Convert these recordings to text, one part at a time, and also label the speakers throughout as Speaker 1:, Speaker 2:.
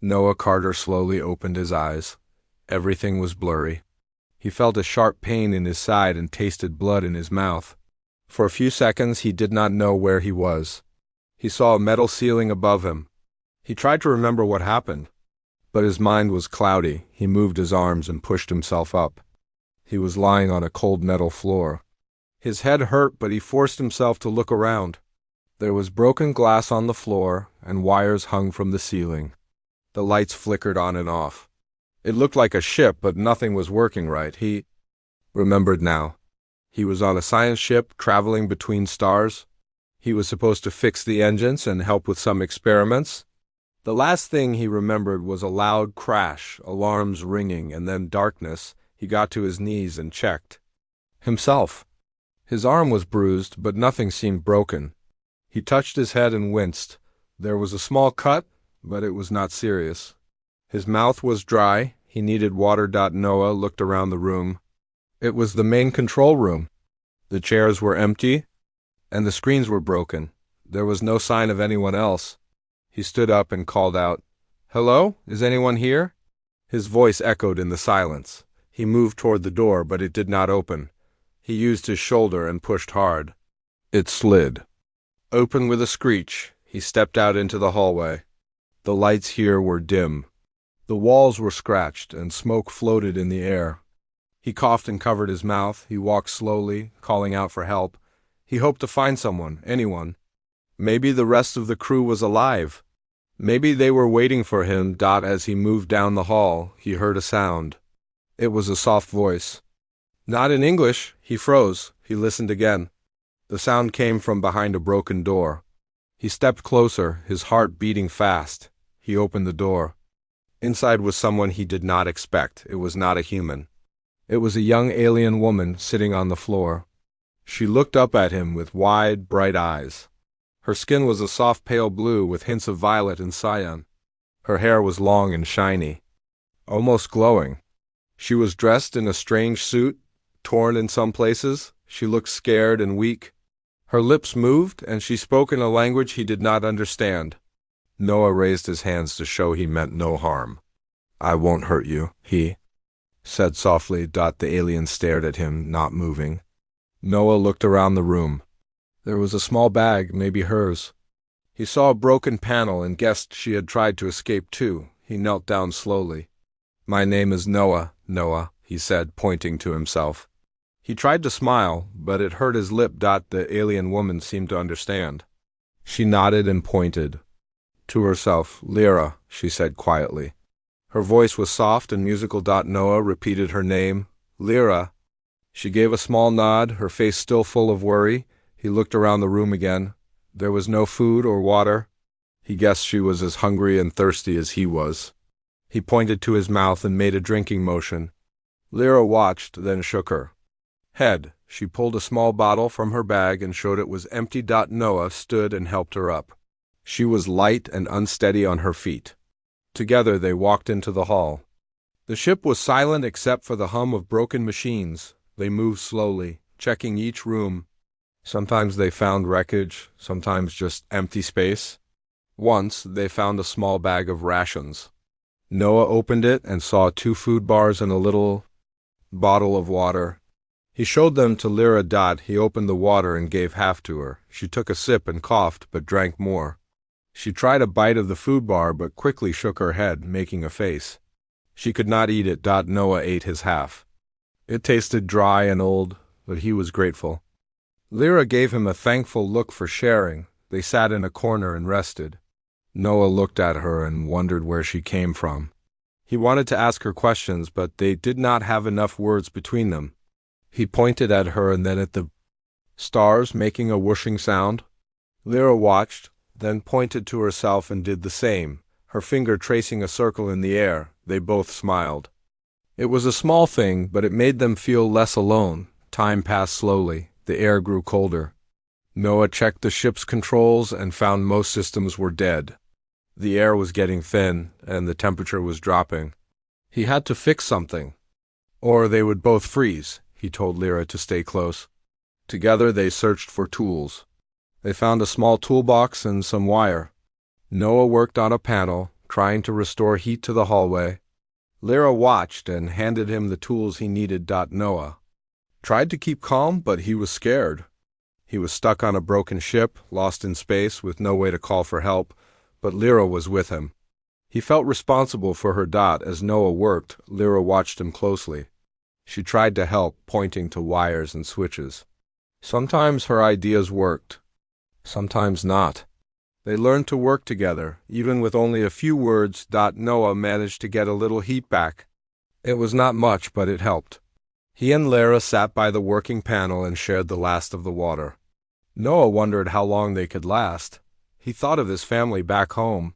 Speaker 1: Noah Carter slowly opened his eyes. Everything was blurry. He felt a sharp pain in his side and tasted blood in his mouth. For a few seconds he did not know where he was. He saw a metal ceiling above him. He tried to remember what happened, but his mind was cloudy. He moved his arms and pushed himself up. He was lying on a cold metal floor. His head hurt, but he forced himself to look around. There was broken glass on the floor, and wires hung from the ceiling. The lights flickered on and off. It looked like a ship, but nothing was working right. He remembered now. He was on a science ship traveling between stars. He was supposed to fix the engines and help with some experiments. The last thing he remembered was a loud crash, alarms ringing, and then darkness. He got to his knees and checked himself. His arm was bruised, but nothing seemed broken. He touched his head and winced. There was a small cut, but it was not serious. His mouth was dry. He needed water. Noah looked around the room. It was the main control room. The chairs were empty, and the screens were broken. There was no sign of anyone else. He stood up and called out, "Hello? Is anyone here?" His voice echoed in the silence. He moved toward the door, but it did not open. He used his shoulder and pushed hard. It slid open with a screech. He stepped out into the hallway. The lights here were dim. The walls were scratched, and smoke floated in the air. He coughed and covered his mouth. He walked slowly, calling out for help. He hoped to find someone, anyone. Maybe the rest of the crew was alive. Maybe they were waiting for him. As he moved down the hall, he heard a sound. It was a soft voice. Not in English. He froze. He listened again. The sound came from behind a broken door. He stepped closer, his heart beating fast. He opened the door. Inside was someone he did not expect. It was not a human. It was a young alien woman sitting on the floor. She looked up at him with wide, bright eyes. Her skin was a soft pale blue with hints of violet and cyan. Her hair was long and shiny, almost glowing. She was dressed in a strange suit, torn in some places. She looked scared and weak. Her lips moved, and she spoke in a language he did not understand. Noah raised his hands to show he meant no harm. "I won't hurt you," he said softly. The alien stared at him, not moving. Noah looked around the room. There was a small bag, maybe hers. He saw a broken panel and guessed she had tried to escape too. He knelt down slowly. "My name is Noah, he said, pointing to himself. He tried to smile, but it hurt his lip. The alien woman seemed to understand. She nodded and pointed to herself. "Lyra," she said quietly. Her voice was soft and musical. Noah repeated her name. "Lyra." She gave a small nod, her face still full of worry. He looked around the room again. There was no food or water. He guessed she was as hungry and thirsty as he was. He pointed to his mouth and made a drinking motion. Lyra watched, then shook her head. She pulled a small bottle from her bag and showed it was empty. Noah stood and helped her up. She was light and unsteady on her feet. Together they walked into the hall. The ship was silent except for the hum of broken machines. They moved slowly, checking each room. Sometimes they found wreckage, sometimes just empty space. Once they found a small bag of rations. Noah opened it and saw 2 food bars and a little bottle of water. He showed them to Lyra. He opened the water and gave half to her. She took a sip and coughed, but drank more. She tried a bite of the food bar, but quickly shook her head, making a face. She could not eat it. Noah ate his half. It tasted dry and old, but he was grateful. Lyra gave him a thankful look for sharing. They sat in a corner and rested. Noah looked at her and wondered where she came from. He wanted to ask her questions, but they did not have enough words between them. He pointed at her and then at the stars, making a whooshing sound. Lyra watched, then pointed to herself and did the same, her finger tracing a circle in the air. They both smiled. It was a small thing, but it made them feel less alone. Time passed slowly. The air grew colder. Noah checked the ship's controls and found most systems were dead. The air was getting thin, and the temperature was dropping. He had to fix something, or they would both freeze. He told Lyra to stay close. Together they searched for tools. They found a small toolbox and some wire. Noah worked on a panel, trying to restore heat to the hallway. Lyra watched and handed him the tools he needed. Noah tried to keep calm, but he was scared. He was stuck on a broken ship, lost in space, with no way to call for help, but Lyra was with him. He felt responsible for her. As Noah worked, Lyra watched him closely. She tried to help, pointing to wires and switches. Sometimes her ideas worked, sometimes not. They learned to work together, even with only a few words. Noah managed to get a little heat back. It was not much, but it helped. He and Lyra sat by the working panel and shared the last of the water. Noah wondered how long they could last. He thought of his family back home.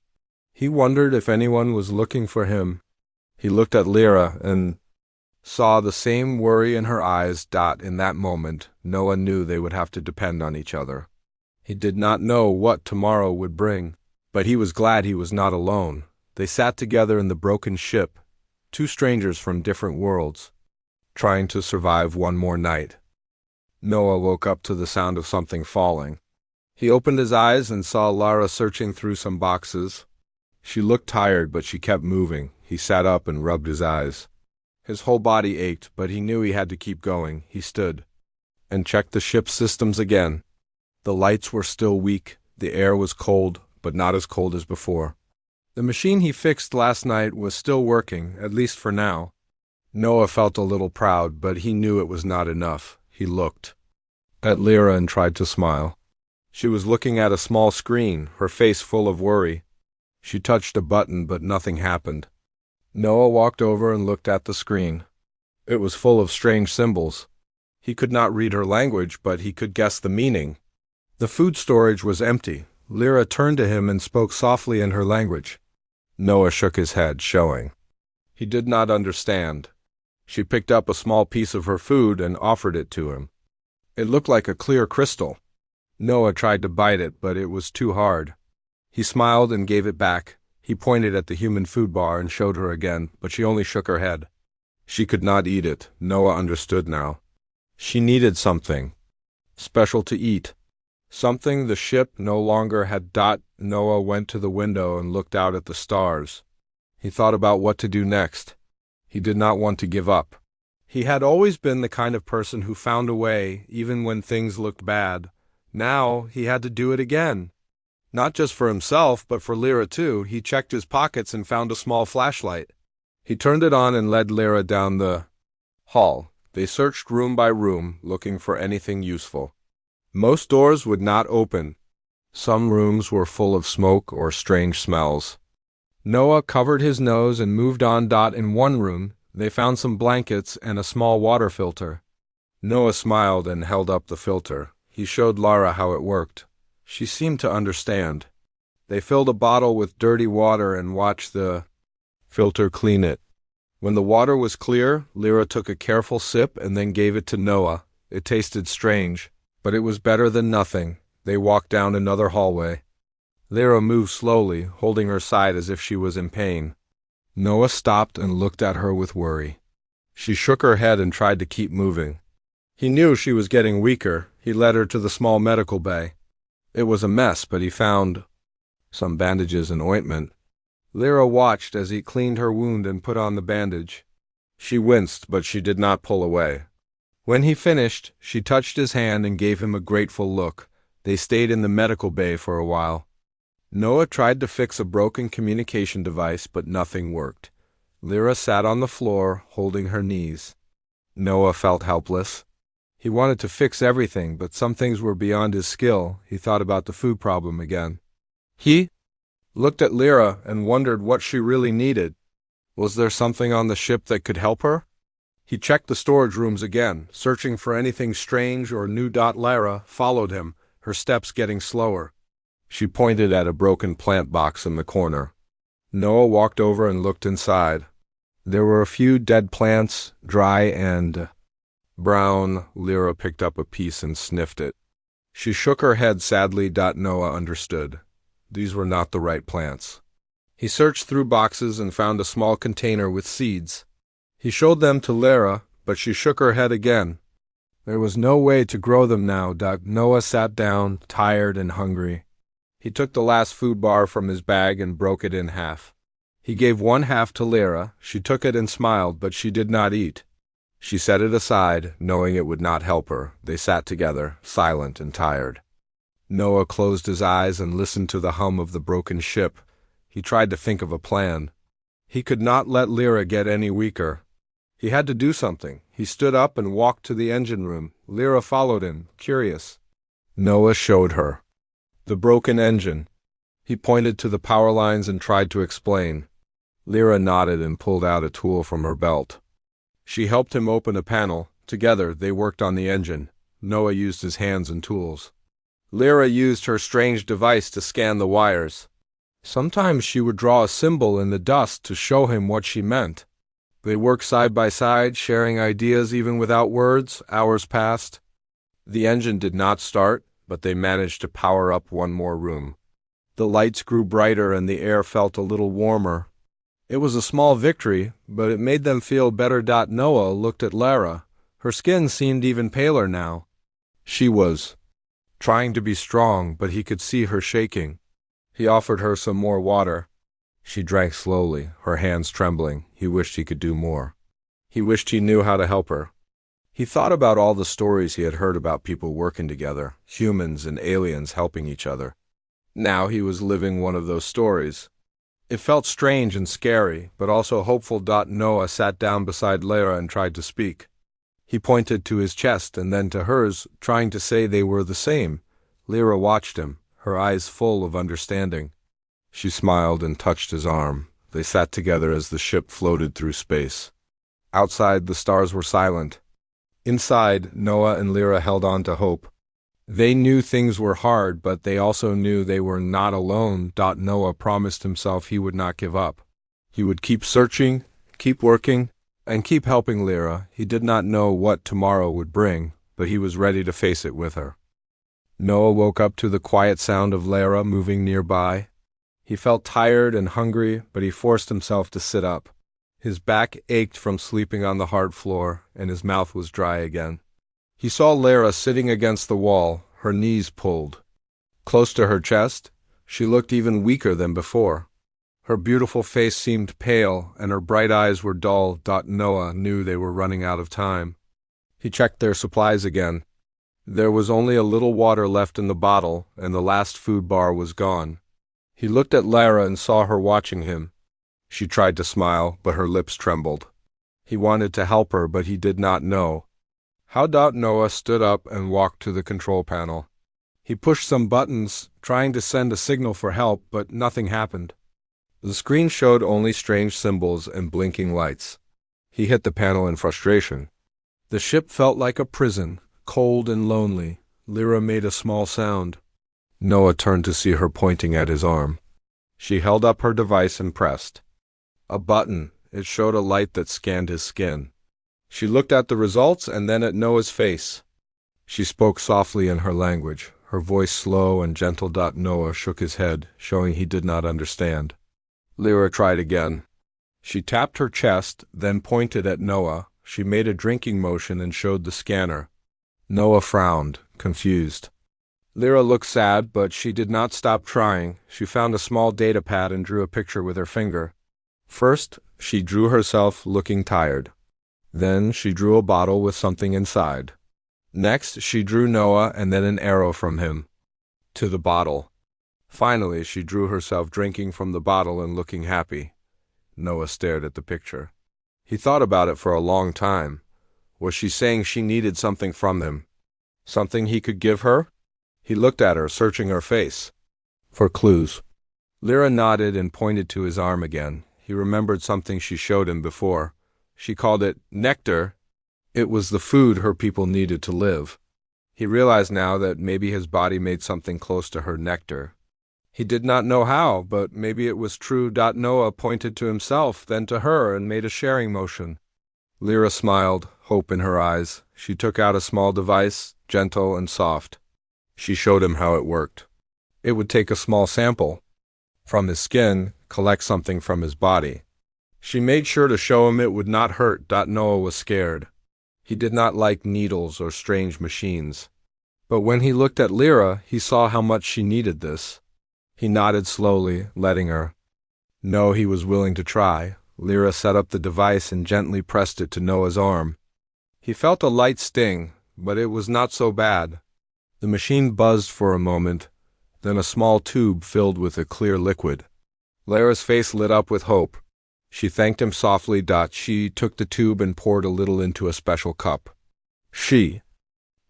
Speaker 1: He wondered if anyone was looking for him. He looked at Lyra and saw the same worry in her eyes. In that moment, Noah knew they would have to depend on each other. He did not know what tomorrow would bring, but he was glad he was not alone. They sat together in the broken ship, two strangers from different worlds, trying to survive one more night. Noah woke up to the sound of something falling. He opened his eyes and saw Lara searching through some boxes. She looked tired, but she kept moving. He sat up and rubbed his eyes. His whole body ached, but he knew he had to keep going. He stood and checked the ship's systems again. The lights were still weak. The air was cold, but not as cold as before. The machine he fixed last night was still working, at least for now. Noah felt a little proud, but he knew it was not enough. He looked at Lyra and tried to smile. She was looking at a small screen, her face full of worry. She touched a button, but nothing happened. Noah walked over and looked at the screen. It was full of strange symbols. He could not read her language, but he could guess the meaning. The food storage was empty. Lyra turned to him and spoke softly in her language. Noah shook his head, showing he did not understand. She picked up a small piece of her food and offered it to him. It looked like a clear crystal. Noah tried to bite it, but it was too hard. He smiled and gave it back. He pointed at the human food bar and showed her again, but she only shook her head. She could not eat it. Noah understood now. She needed something special to eat. Something the ship no longer had. Noah went to the window and looked out at the stars. He thought about what to do next. He did not want to give up. He had always been the kind of person who found a way, even when things looked bad. Now he had to do it again. Not just for himself, but for Lyra too. He checked his pockets and found a small flashlight. He turned it on and led Lyra down the hall. They searched room by room, looking for anything useful. Most doors would not open. Some rooms were full of smoke or strange smells. Noah covered his nose and moved on. In one room, they found some blankets and a small water filter. Noah smiled and held up the filter. He showed Lara how it worked. She seemed to understand. They filled a bottle with dirty water and watched the filter clean it. When the water was clear, Lyra took a careful sip and then gave it to Noah. It tasted strange, but it was better than nothing. They walked down another hallway. Lyra moved slowly, holding her side as if she was in pain. Noah stopped and looked at her with worry. She shook her head and tried to keep moving. He knew she was getting weaker. He led her to the small medical bay. It was a mess, but he found some bandages and ointment. Lyra watched as he cleaned her wound and put on the bandage. She winced, but she did not pull away. When he finished, she touched his hand and gave him a grateful look. They stayed in the medical bay for a while. Noah tried to fix a broken communication device, but nothing worked. Lyra sat on the floor, holding her knees. Noah felt helpless. He wanted to fix everything, but some things were beyond his skill. He thought about the food problem again. He looked at Lyra and wondered what she really needed. Was there something on the ship that could help her? He checked the storage rooms again, searching for anything strange or new. Lyra followed him, her steps getting slower. She pointed at a broken plant box in the corner. Noah walked over and looked inside. There were a few dead plants, dry and brown. Lyra picked up a piece and sniffed it. She shook her head sadly. Noah understood. These were not the right plants. He searched through boxes and found a small container with seeds. He showed them to Lyra, but she shook her head again. There was no way to grow them now. Noah sat down, tired and hungry. He took the last food bar from his bag and broke it in half. He gave one half to Lyra. She took it and smiled, but she did not eat. She set it aside, knowing it would not help her. They sat together, silent and tired. Noah closed his eyes and listened to the hum of the broken ship. He tried to think of a plan. He could not let Lyra get any weaker. He had to do something. He stood up and walked to the engine room. Lyra followed him, curious. Noah showed her the broken engine. He pointed to the power lines and tried to explain. Lyra nodded and pulled out a tool from her belt. She helped him open a panel. Together, they worked on the engine. Noah used his hands and tools. Lyra used her strange device to scan the wires. Sometimes she would draw a symbol in the dust to show him what she meant. They worked side by side, sharing ideas even without words. Hours passed. The engine did not start, but they managed to power up one more room. The lights grew brighter and the air felt a little warmer. It was a small victory, but it made them feel better. Noah looked at Lyra. Her skin seemed even paler now. She was trying to be strong, but he could see her shaking. He offered her some more water. She drank slowly, her hands trembling. He wished he could do more. He wished he knew how to help her. He thought about all the stories he had heard about people working together, humans and aliens helping each other. Now he was living one of those stories. It felt strange and scary, but also hopeful. Noah sat down beside Lyra and tried to speak. He pointed to his chest and then to hers, trying to say they were the same. Lyra watched him, her eyes full of understanding. She smiled and touched his arm. They sat together as the ship floated through space. Outside, the stars were silent. Inside, Noah and Lyra held on to hope. They knew things were hard, but they also knew they were not alone. Noah promised himself he would not give up. He would keep searching, keep working, and keep helping Lyra. He did not know what tomorrow would bring, but he was ready to face it with her. Noah woke up to the quiet sound of Lyra moving nearby. He felt tired and hungry, but he forced himself to sit up. His back ached from sleeping on the hard floor, and his mouth was dry again. He saw Lyra sitting against the wall, her knees pulled. Close to her chest, she looked even weaker than before. Her beautiful face seemed pale, and her bright eyes were dull. Noah knew they were running out of time. He checked their supplies again. There was only a little water left in the bottle, and the last food bar was gone. He looked at Lyra and saw her watching him. She tried to smile, but her lips trembled. He wanted to help her, but he did not know how. Noah stood up and walked to the control panel. He pushed some buttons, trying to send a signal for help, but nothing happened. The screen showed only strange symbols and blinking lights. He hit the panel in frustration. The ship felt like a prison, cold and lonely. Lyra made a small sound. Noah turned to see her pointing at his arm. She held up her device and pressed a button. It showed a light that scanned his skin. She looked at the results and then at Noah's face. She spoke softly in her language, her voice slow and gentle. Noah shook his head, showing he did not understand. Lyra tried again. She tapped her chest, then pointed at Noah. She made a drinking motion and showed the scanner. Noah frowned, confused. Lyra looked sad, but she did not stop trying. She found a small data pad and drew a picture with her finger. First, she drew herself looking tired. Then she drew a bottle with something inside. Next, she drew Noah and then an arrow from him to the bottle. Finally, she drew herself drinking from the bottle and looking happy. Noah stared at the picture. He thought about it for a long time. Was she saying she needed something from him? Something he could give her? He looked at her, searching her face for clues. Lyra nodded and pointed to his arm again. He remembered something she showed him before. She called it nectar. It was the food her people needed to live. He realized now that maybe his body made something close to her nectar. He did not know how, but maybe it was true. Noah pointed to himself, then to her, and made a sharing motion. Lyra smiled, hope in her eyes. She took out a small device, gentle and soft. She showed him how it worked. It would take a small sample from his skin, collect something from his body. She made sure to show him it would not hurt. Noah was scared. He did not like needles or strange machines. But when he looked at Lyra, he saw how much she needed this. He nodded slowly, letting her. No, he was willing to try. Lyra set up the device and gently pressed it to Noah's arm. He felt a light sting, but it was not so bad. The machine buzzed for a moment, then a small tube filled with a clear liquid. Lyra's face lit up with hope. She thanked him softly. She took the tube and poured a little into a special cup. She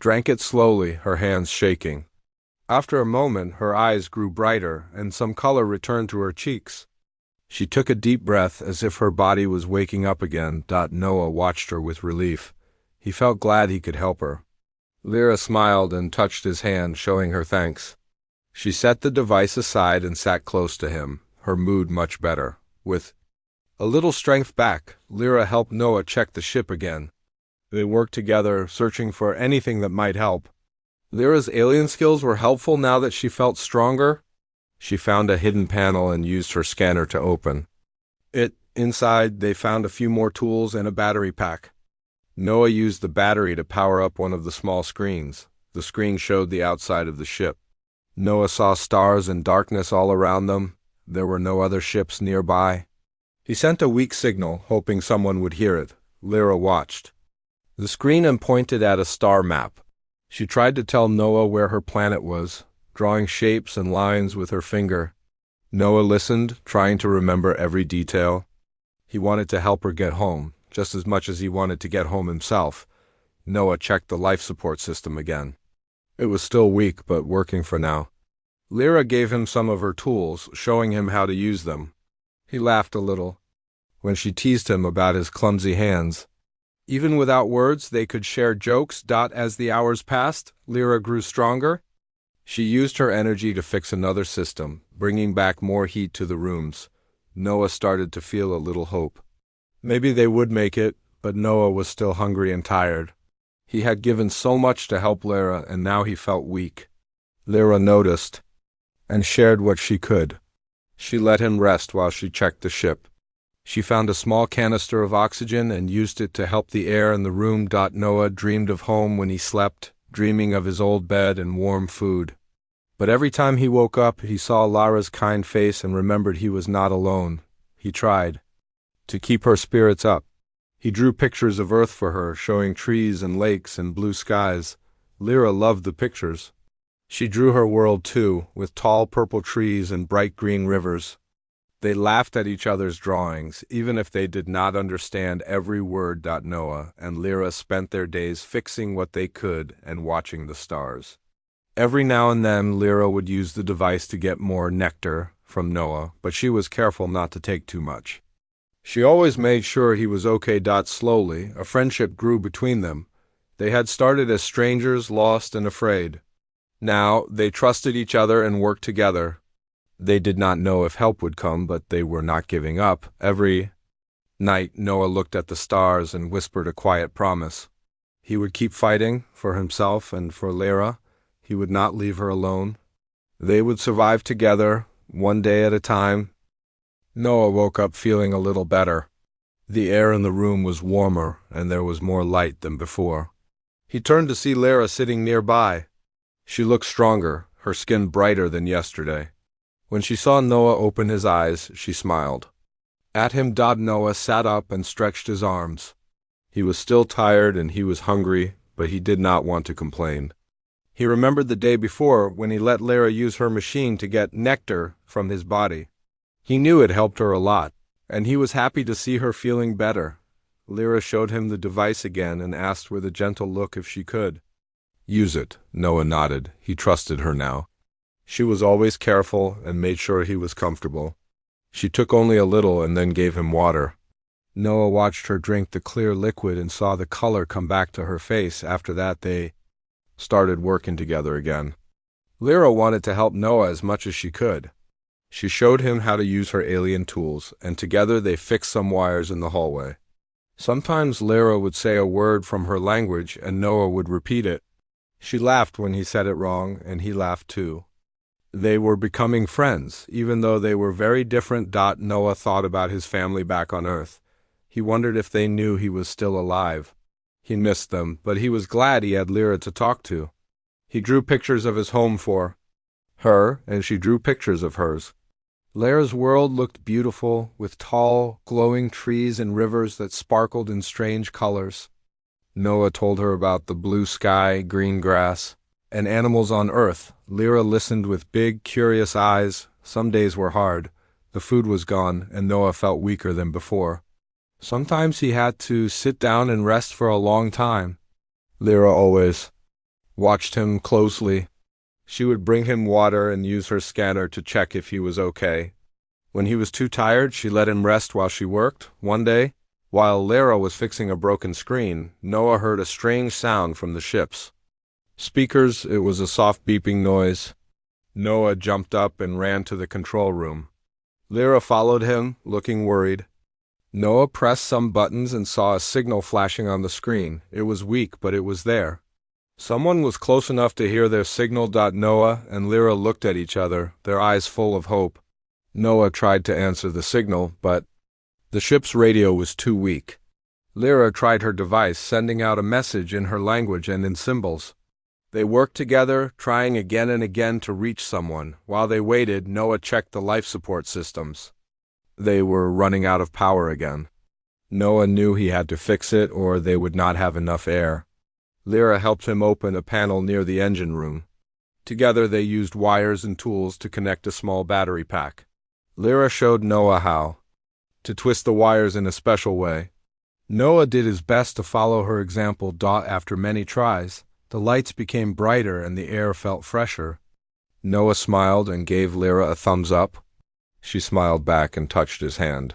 Speaker 1: drank it slowly, her hands shaking. After a moment, her eyes grew brighter, and some color returned to her cheeks. She took a deep breath as if her body was waking up again. Noah watched her with relief. He felt glad he could help her. Lyra smiled and touched his hand, showing her thanks. She set the device aside and sat close to him, her mood much better. With a little strength back, Lyra helped Noah check the ship again. They worked together, searching for anything that might help. Lyra's alien skills were helpful now that she felt stronger. She found a hidden panel and used her scanner to open it. Inside, they found a few more tools and a battery pack. Noah used the battery to power up one of the small screens. The screen showed the outside of the ship. Noah saw stars and darkness all around them. There were no other ships nearby. He sent a weak signal, hoping someone would hear it. Lyra watched. The screen pointed at a star map. She tried to tell Noah where her planet was, drawing shapes and lines with her finger. Noah listened, trying to remember every detail. He wanted to help her get home, just as much as he wanted to get home himself. Noah checked the life support system again. It was still weak, but working for now. Lyra gave him some of her tools, showing him how to use them. He laughed a little when she teased him about his clumsy hands. Even without words, they could share jokes. As the hours passed, Lyra grew stronger. She used her energy to fix another system, bringing back more heat to the rooms. Noah started to feel a little hope. Maybe they would make it, but Noah was still hungry and tired. He had given so much to help Lyra, and now he felt weak. Lyra noticed and shared what she could. She let him rest while she checked the ship. She found a small canister of oxygen and used it to help the air in the room. Noah dreamed of home when he slept, dreaming of his old bed and warm food. But every time he woke up, he saw Lara's kind face and remembered he was not alone. He tried to keep her spirits up. He drew pictures of Earth for her, showing trees and lakes and blue skies. Lyra loved the pictures. She drew her world too, with tall purple trees and bright green rivers. They laughed at each other's drawings, even if they did not understand every word. Noah and Lyra spent their days fixing what they could and watching the stars. Every now and then, Lyra would use the device to get more nectar from Noah, but she was careful not to take too much. She always made sure he was okay. Slowly, a friendship grew between them. They had started as strangers, lost and afraid. Now, they trusted each other and worked together. They did not know if help would come, but they were not giving up. Every night, Noah looked at the stars and whispered a quiet promise. He would keep fighting for himself and for Lyra. He would not leave her alone. They would survive together, one day at a time. Noah woke up feeling a little better. The air in the room was warmer, and there was more light than before. He turned to see Lyra sitting nearby. She looked stronger, her skin brighter than yesterday. When she saw Noah open his eyes, she smiled at him. Noah sat up and stretched his arms. He was still tired and he was hungry, but he did not want to complain. He remembered the day before when he let Lyra use her machine to get nectar from his body. He knew it helped her a lot, and he was happy to see her feeling better. Lyra showed him the device again and asked with a gentle look if she could use it. Noah nodded. He trusted her now. She was always careful and made sure he was comfortable. She took only a little and then gave him water. Noah watched her drink the clear liquid and saw the color come back to her face. After that, they started working together again. Lyra wanted to help Noah as much as she could. She showed him how to use her alien tools, and together they fixed some wires in the hallway. Sometimes Lyra would say a word from her language and Noah would repeat it. She laughed when he said it wrong, and he laughed too. They were becoming friends, even though they were very different. Noah thought about his family back on Earth. He wondered if they knew he was still alive. He missed them, but he was glad he had Lyra to talk to. He drew pictures of his home for her, and she drew pictures of hers. Lyra's world looked beautiful, with tall, glowing trees and rivers that sparkled in strange colors. Noah told her about the blue sky, green grass, and animals on Earth. Lyra listened with big, curious eyes. Some days were hard. The food was gone, and Noah felt weaker than before. Sometimes he had to sit down and rest for a long time. Lyra always watched him closely. She would bring him water and use her scanner to check if he was okay. When he was too tired, she let him rest while she worked. One day, while Lyra was fixing a broken screen, Noah heard a strange sound from the ship's speakers. It was a soft beeping noise. Noah jumped up and ran to the control room. Lyra followed him, looking worried. Noah pressed some buttons and saw a signal flashing on the screen. It was weak, but it was there. Someone was close enough to hear their signal. Noah and Lyra looked at each other, their eyes full of hope. Noah tried to answer the signal, but the ship's radio was too weak. Lyra tried her device, sending out a message in her language and in symbols. They worked together, trying again and again to reach someone. While they waited, Noah checked the life support systems. They were running out of power again. Noah knew he had to fix it or they would not have enough air. Lyra helped him open a panel near the engine room. Together they used wires and tools to connect a small battery pack. Lyra showed Noah how to twist the wires in a special way. Noah did his best to follow her example. After many tries, the lights became brighter and the air felt fresher. Noah smiled and gave Lyra a thumbs up. She smiled back and touched his hand.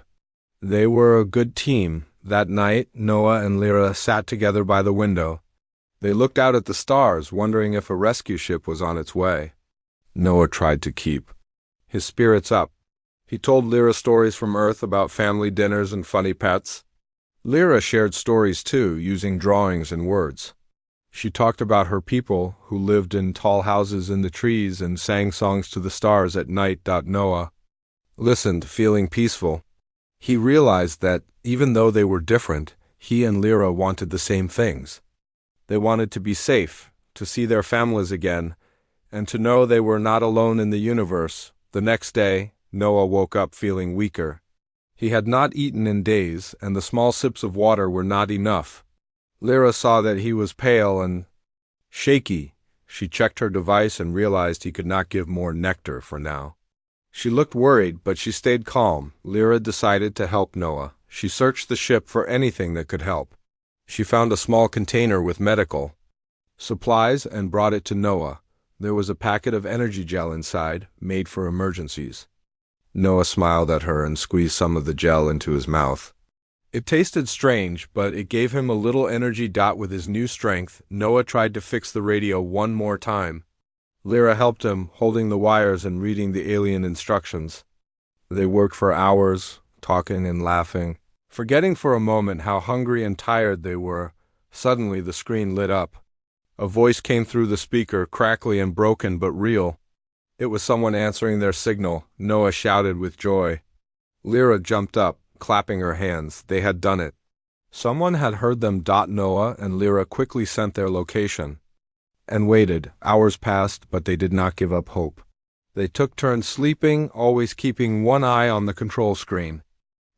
Speaker 1: They were a good team. That night, Noah and Lyra sat together by the window. They looked out at the stars, wondering if a rescue ship was on its way. Noah tried to keep his spirits up. He told Lyra stories from Earth about family dinners and funny pets. Lyra shared stories too, using drawings and words. She talked about her people who lived in tall houses in the trees and sang songs to the stars at night. Noah listened, feeling peaceful. He realized that, even though they were different, he and Lyra wanted the same things. They wanted to be safe, to see their families again, and to know they were not alone in the universe. The next day, Noah woke up feeling weaker. He had not eaten in days, and the small sips of water were not enough. Lyra saw that he was pale and shaky. She checked her device and realized he could not give more nectar for now. She looked worried, but she stayed calm. Lyra decided to help Noah. She searched the ship for anything that could help. She found a small container with medical supplies and brought it to Noah. There was a packet of energy gel inside, made for emergencies. Noah smiled at her and squeezed some of the gel into his mouth. It tasted strange, but it gave him a little energy. With his new strength, Noah tried to fix the radio one more time. Lyra helped him, holding the wires and reading the alien instructions. They worked for hours, talking and laughing, forgetting for a moment how hungry and tired they were. Suddenly the screen lit up. A voice came through the speaker, crackly and broken but real. It was someone answering their signal. Noah shouted with joy. Lyra jumped up, clapping her hands. They had done it. Someone had heard them. Noah and Lyra quickly sent their location and waited. Hours passed, but they did not give up hope. They took turns sleeping, always keeping one eye on the control screen.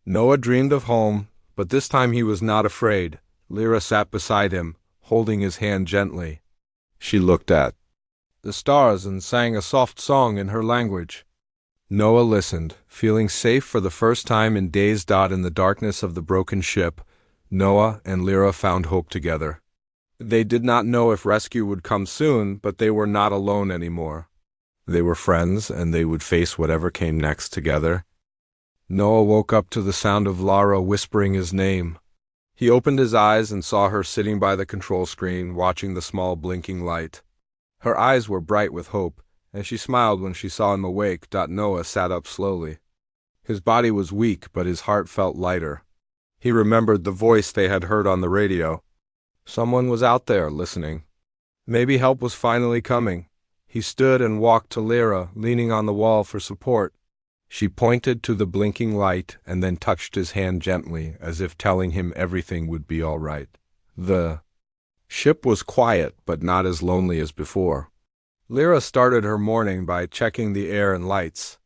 Speaker 1: Noah dreamed of home, but this time he was not afraid. Lyra sat beside him, holding his hand gently. She looked at the stars and sang a soft song in her language. Noah listened, feeling safe for the first time in days. In the darkness of the broken ship, Noah and Lyra found hope together. They did not know if rescue would come soon, but they were not alone anymore. They were friends, and they would face whatever came next together. Noah woke up to the sound of Lara whispering his name. He opened his eyes and saw her sitting by the control screen, watching the small blinking light. Her eyes were bright with hope, and she smiled when she saw him awake. Noah sat up slowly. His body was weak, but his heart felt lighter. He remembered the voice they had heard on the radio. Someone was out there, listening. Maybe help was finally coming. He stood and walked to Lyra, leaning on the wall for support. She pointed to the blinking light and then touched his hand gently, as if telling him everything would be all right. The ship was quiet, but not as lonely as before. Lyra started her morning by checking the air and lights.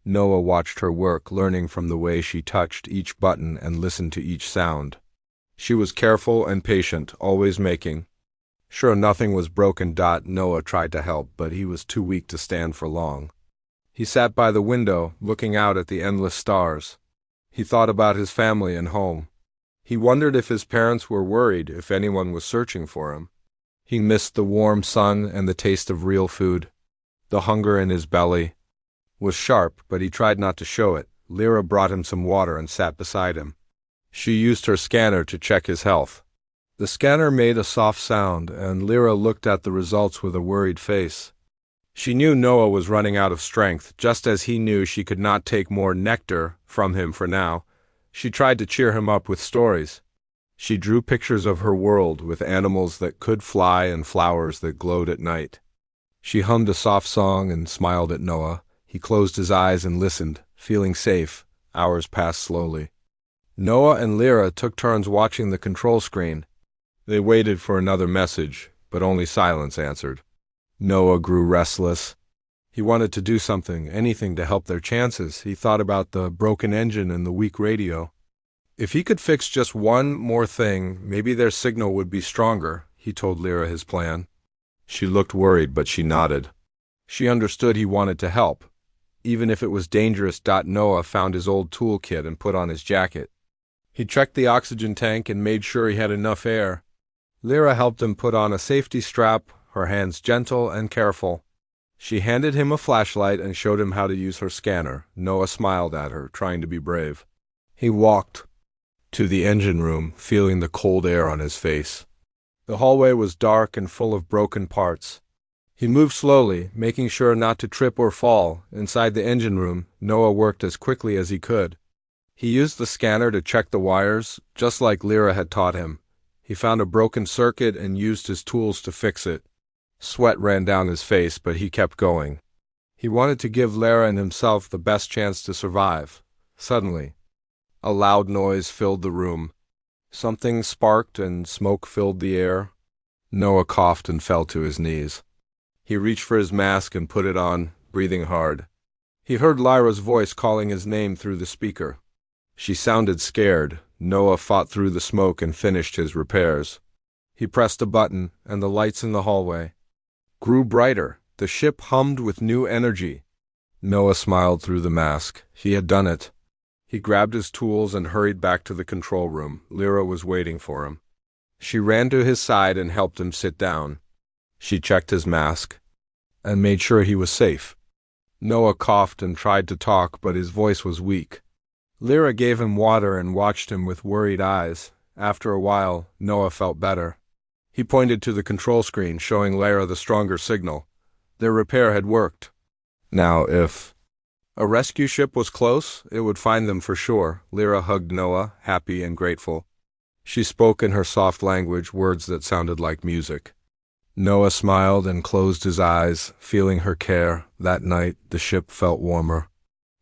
Speaker 1: Noah watched her work, learning from the way she touched each button and listened to each sound. She was careful and patient, always making sure nothing was broken. Noah tried to help, but he was too weak to stand for long. He sat by the window, looking out at the endless stars. He thought about his family and home. He wondered if his parents were worried, if anyone was searching for him. He missed the warm sun and the taste of real food. The hunger in his belly was sharp, but he tried not to show it. Lyra brought him some water and sat beside him. She used her scanner to check his health. The scanner made a soft sound, and Lyra looked at the results with a worried face. She knew Noah was running out of strength, just as he knew she could not take more nectar from him for now. She tried to cheer him up with stories. She drew pictures of her world with animals that could fly and flowers that glowed at night. She hummed a soft song and smiled at Noah. He closed his eyes and listened, feeling safe. Hours passed slowly. Noah and Lyra took turns watching the control screen. They waited for another message, but only silence answered. Noah grew restless. He wanted to do something, anything to help their chances. He thought about the broken engine and the weak radio. If he could fix just one more thing, maybe their signal would be stronger. He told Lyra his plan. She looked worried, but she nodded. She understood he wanted to help, even if it was dangerous. Noah found his old toolkit and put on his jacket. He checked the oxygen tank and made sure he had enough air. Lyra helped him put on a safety strap, her hands gentle and careful. She handed him a flashlight and showed him how to use her scanner. Noah smiled at her, trying to be brave. He walked to the engine room, feeling the cold air on his face. The hallway was dark and full of broken parts. He moved slowly, making sure not to trip or fall. Inside the engine room, Noah worked as quickly as he could. He used the scanner to check the wires, just like Lyra had taught him. He found a broken circuit and used his tools to fix it. Sweat ran down his face, but he kept going. He wanted to give Lyra and himself the best chance to survive. Suddenly, a loud noise filled the room. Something sparked and smoke filled the air. Noah coughed and fell to his knees. He reached for his mask and put it on, breathing hard. He heard Lyra's voice calling his name through the speaker. She sounded scared. Noah fought through the smoke and finished his repairs. He pressed a button, and the lights in the hallway grew brighter. The ship hummed with new energy. Noah smiled through the mask. He had done it. He grabbed his tools and hurried back to the control room. Lyra was waiting for him. She ran to his side and helped him sit down. She checked his mask and made sure he was safe. Noah coughed and tried to talk, but his voice was weak. Lyra gave him water and watched him with worried eyes. After a while, Noah felt better. He pointed to the control screen, showing Lyra the stronger signal. Their repair had worked. Now, if a rescue ship was close, it would find them for sure. Lyra hugged Noah, happy and grateful. She spoke in her soft language, words that sounded like music. Noah smiled and closed his eyes, feeling her care. That night, the ship felt warmer.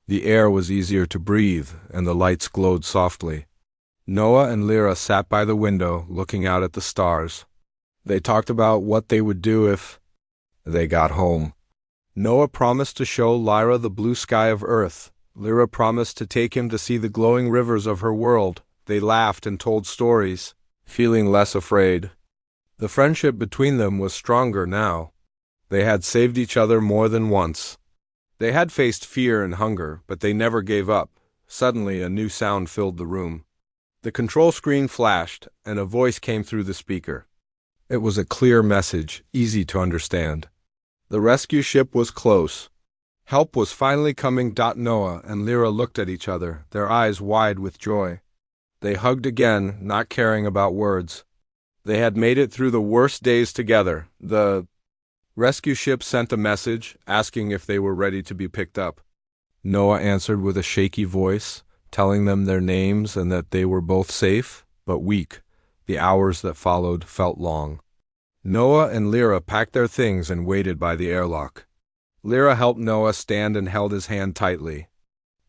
Speaker 1: The air was easier to breathe, and the lights glowed softly. Noah and Lyra sat by the window, looking out at the stars. They talked about what they would do if they got home. Noah promised to show Lyra the blue sky of Earth. Lyra promised to take him to see the glowing rivers of her world. They laughed and told stories, feeling less afraid. The friendship between them was stronger now. They had saved each other more than once. They had faced fear and hunger, but they never gave up. Suddenly, a new sound filled the room. The control screen flashed, and a voice came through the speaker. It was a clear message, easy to understand. The rescue ship was close. Help was finally coming. Noah and Lyra looked at each other, their eyes wide with joy. They hugged again, not caring about words. They had made it through the worst days together. The rescue ship sent a message, asking if they were ready to be picked up. Noah answered with a shaky voice, telling them their names and that they were both safe, but weak. The hours that followed felt long. Noah and Lyra packed their things and waited by the airlock. Lyra helped Noah stand and held his hand tightly.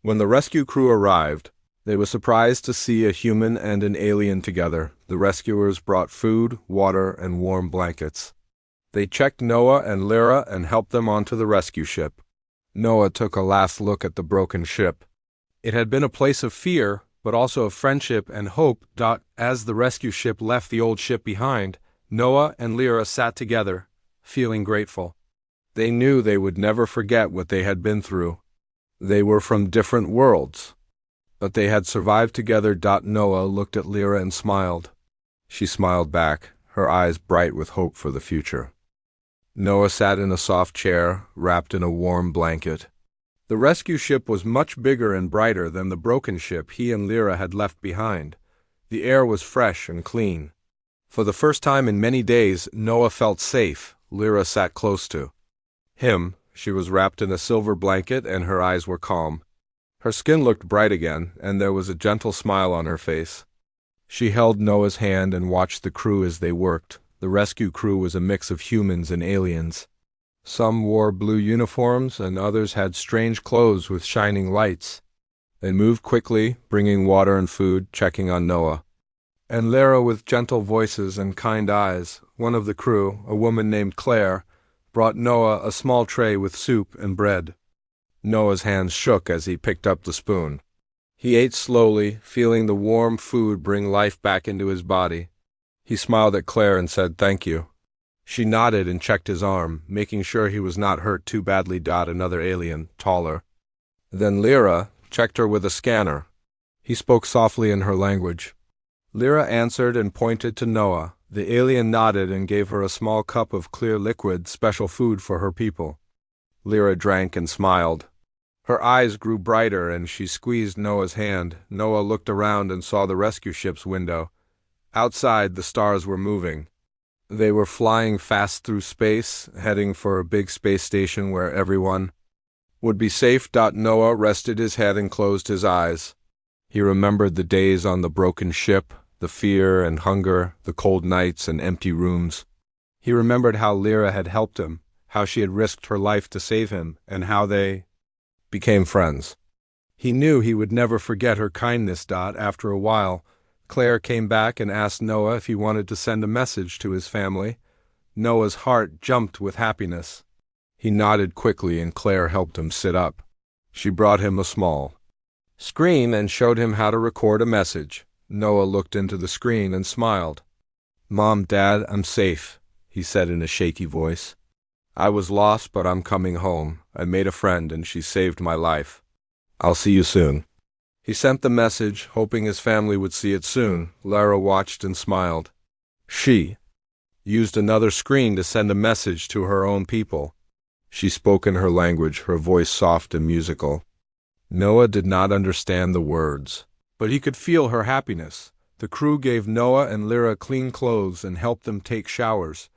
Speaker 1: When the rescue crew arrived, they were surprised to see a human and an alien together. The rescuers brought food, water, and warm blankets. They checked Noah and Lyra and helped them onto the rescue ship. Noah took a last look at the broken ship. It had been a place of fear, but also of friendship and hope. As the rescue ship left the old ship behind, Noah and Lyra sat together, feeling grateful. They knew they would never forget what they had been through. They were from different worlds, but they had survived together. Noah looked at Lyra and smiled. She smiled back, her eyes bright with hope for the future. Noah sat in a soft chair, wrapped in a warm blanket. The rescue ship was much bigger and brighter than the broken ship he and Lyra had left behind. The air was fresh and clean. For the first time in many days, Noah felt safe. Lyra sat close to him. She was wrapped in a silver blanket and her eyes were calm. Her skin looked bright again, and there was a gentle smile on her face. She held Noah's hand and watched the crew as they worked. The rescue crew was a mix of humans and aliens. Some wore blue uniforms and others had strange clothes with shining lights. They moved quickly, bringing water and food, checking on Noah. And Lyra, with gentle voices and kind eyes, one of the crew, a woman named Claire, brought Noah a small tray with soup and bread. Noah's hands shook as he picked up the spoon. He ate slowly, feeling the warm food bring life back into his body. He smiled at Claire and said thank you. She nodded and checked his arm, making sure he was not hurt too badly. Another alien, taller than Lyra, checked her with a scanner. He spoke softly in her language. Lyra answered and pointed to Noah. The alien nodded and gave her a small cup of clear liquid, special food for her people. Lyra drank and smiled. Her eyes grew brighter and she squeezed Noah's hand. Noah looked around and saw the rescue ship's window. Outside, the stars were moving. They were flying fast through space, heading for a big space station where everyone would be safe. Noah rested his head and closed his eyes. He remembered the days on the broken ship, the fear and hunger, the cold nights and empty rooms. He remembered how Lyra had helped him, how she had risked her life to save him, and how they became friends. He knew he would never forget her kindness. After a while, Claire came back and asked Noah if he wanted to send a message to his family. Noah's heart jumped with happiness. He nodded quickly and Claire helped him sit up. She brought him a small screen and showed him how to record a message. Noah looked into the screen and smiled. "Mom, Dad, I'm safe," he said in a shaky voice. "I was lost, but I'm coming home. I made a friend and she saved my life. I'll see you soon." He sent the message, hoping his family would see it soon. Lyra watched and smiled. She used another screen to send a message to her own people. She spoke in her language, her voice soft and musical. Noah did not understand the words, but he could feel her happiness. The crew gave Noah and Lyra clean clothes and helped them take showers.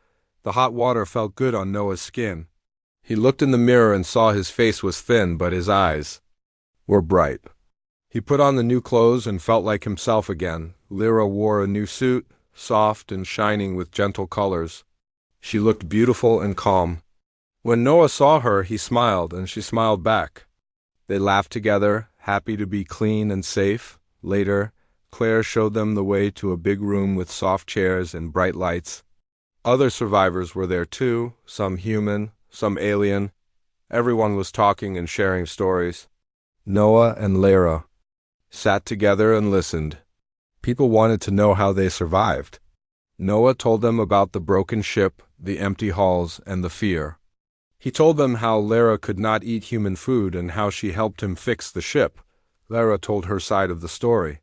Speaker 1: The hot water felt good on Noah's skin. He looked in the mirror and saw his face was thin, but his eyes were bright. He put on the new clothes and felt like himself again. Lyra wore a new suit, soft and shining with gentle colors. She looked beautiful and calm. When Noah saw her, he smiled, and she smiled back. They laughed together, happy to be clean and safe. Later, Claire showed them the way to a big room with soft chairs and bright lights. Other survivors were there too, some human, some alien. Everyone was talking and sharing stories. Noah and Lyra sat together and listened. People wanted to know how they survived. Noah told them about the broken ship, the empty halls, and the fear. He told them how Lyra could not eat human food and how she helped him fix the ship. Lyra told her side of the story.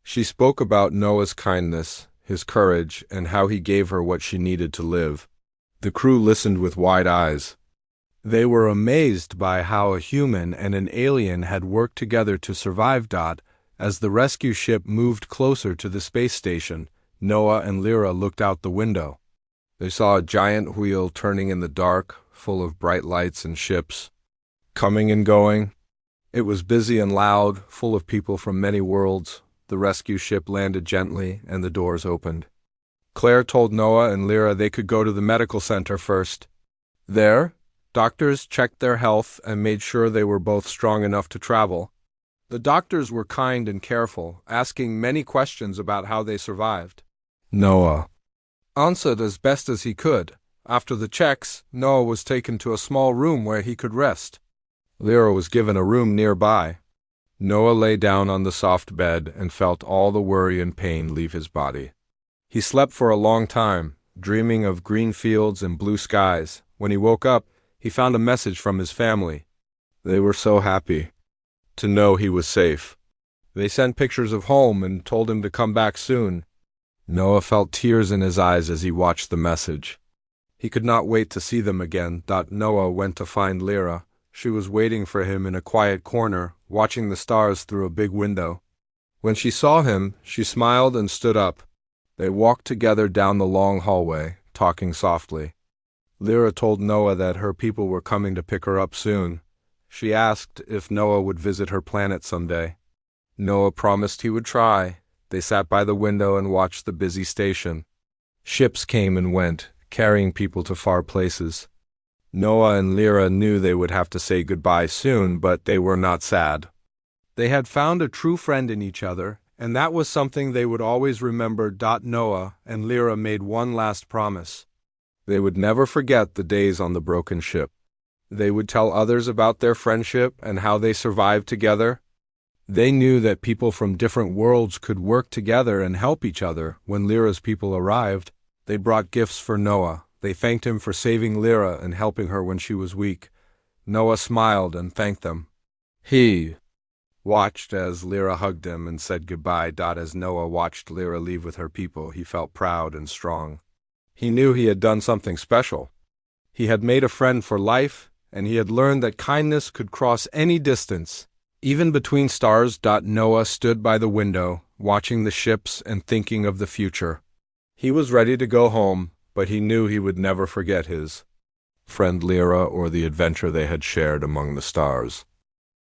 Speaker 1: She spoke about Noah's kindness, his courage, and how he gave her what she needed to live. The crew listened with wide eyes. They were amazed by how a human and an alien had worked together to survive. As the rescue ship moved closer to the space station, Noah and Lyra looked out the window. They saw a giant wheel turning in the dark, full of bright lights and ships coming and going. It was busy and loud, full of people from many worlds. The rescue ship landed gently and the doors opened. Claire told Noah and Lyra they could go to the medical center first. There, doctors checked their health and made sure they were both strong enough to travel. The doctors were kind and careful, asking many questions about how they survived. Noah answered as best as he could. After the checks, Noah was taken to a small room where he could rest. Lyra was given a room nearby. Noah lay down on the soft bed and felt all the worry and pain leave his body. He slept for a long time, dreaming of green fields and blue skies. When he woke up, he found a message from his family. They were so happy to know he was safe. They sent pictures of home and told him to come back soon. Noah felt tears in his eyes as he watched the message. He could not wait to see them again. Noah went to find Lyra. She was waiting for him in a quiet corner, watching the stars through a big window. When she saw him, she smiled and stood up. They walked together down the long hallway, talking softly. Lyra told Noah that her people were coming to pick her up soon. She asked if Noah would visit her planet someday. Noah promised he would try. They sat by the window and watched the busy station. Ships came and went, carrying people to far places. Noah and Lyra knew they would have to say goodbye soon, but they were not sad. They had found a true friend in each other, and that was something they would always remember. Noah and Lyra made one last promise. They would never forget the days on the broken ship. They would tell others about their friendship and how they survived together. They knew that people from different worlds could work together and help each other. When Lyra's people arrived, they brought gifts for Noah. They thanked him for saving Lyra and helping her when she was weak. Noah smiled and thanked them. He watched as Lyra hugged him and said goodbye. As Noah watched Lyra leave with her people, he felt proud and strong. He knew he had done something special. He had made a friend for life, and he had learned that kindness could cross any distance, even between stars. Noah stood by the window, watching the ships and thinking of the future. He was ready to go home, but he knew he would never forget his friend Lyra or the adventure they had shared among the stars.